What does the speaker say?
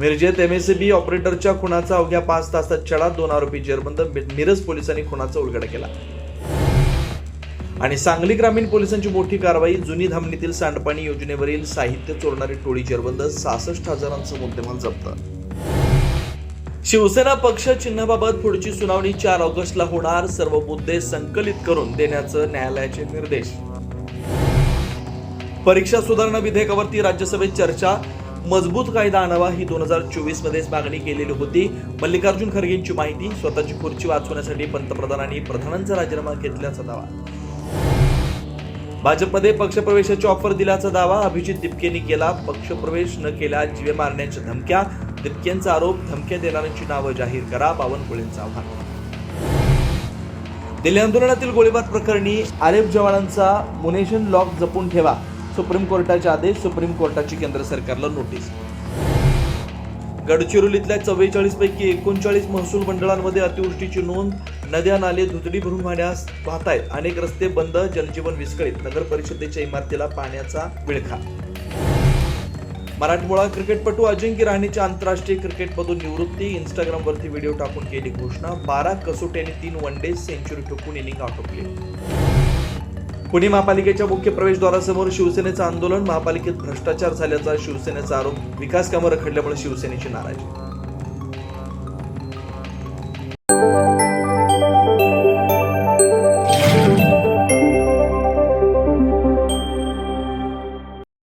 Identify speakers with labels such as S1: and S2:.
S1: मिरजेत MSB ऑपरेटरच्या खुनाचा अवघ्या 5 तासात छडा, 2 आरोपी जेरबंद. मिरज पोलिसांनी खुनाचा उलगडा केला. आणि सांगली ग्रामीण पोलिसांची मोठी कारवाई. जुनी धामणीतील सांडपाणी योजनेवरील साहित्य चोरणारी टोळी जेरबंद. 66,000चा मुद्देमाल जप्त. शिवसेना पक्ष चिन्हाबाबत पुढची सुनावणी 4 ऑगस्टला होणार. सर्व मुद्दे संकलित करून देण्याचं न्यायालयाचे निर्देश. परीक्षा सुधारणा विधेयकावरती राज्यसभेत चर्चा. मजबूत कायदा आणावा ही 2024 मध्येच मागणी केलेली होती. मल्लिकार्जुन खरगेंची माहिती. स्वतःची खुर्ची वाचवण्यासाठी पंतप्रधानांनी प्रधानांचा राजीनामा घेतल्याचा दावा. भाजपमध्ये पक्षप्रवेशाची ऑफर दिल्याचा दावा. अभिजित दिपकेंनी केला. पक्षप्रवेश न केल्यास जीवे मारण्याच्या धमक्या. दिपकेंचा आरोप. धमक्या देणाऱ्यांची नावं जाहीर करा. बावनकुळेंचं आव्हान. दिल्ली आंदोलनातील गोळीबार प्रकरणी आरेफ जवानांचा मुनेशन लॉक जपून ठेवा. सुप्रीम कोर्टाचे आदेश. सुप्रीम कोर्टाची केंद्र सरकारला नोटीस. गडचिरोलीतल्या 44 पैकी 39 महसूल मंडळांमध्ये अतिवृष्टीची नोंद. नद्या नाले दुथडी भरून वाहतायत. अनेक रस्ते बंद. जनजीवन विस्कळीत. नगर परिषदेच्या इमारतीला पाण्याचा विळखा. मराठमोळा क्रिकेटपटू अजिंक्य रहाणेच्या आंतरराष्ट्रीय क्रिकेटमधून निवृत्ती. इंस्टाग्रामवरती व्हिडिओ टाकून केली घोषणा. 12 कसोटी आणि 3 वनडे सेंचुरी ठोकून इनिंग आटोपली. पुणे महापालिकेच्या मुख्य प्रवेशद्वारासमोर शिवसेनेचं आंदोलन. महापालिकेत भ्रष्टाचार झाल्याचा शिवसेनेचा आरोप. विकास कामं रखडल्यामुळे शिवसेनेची नाराजी.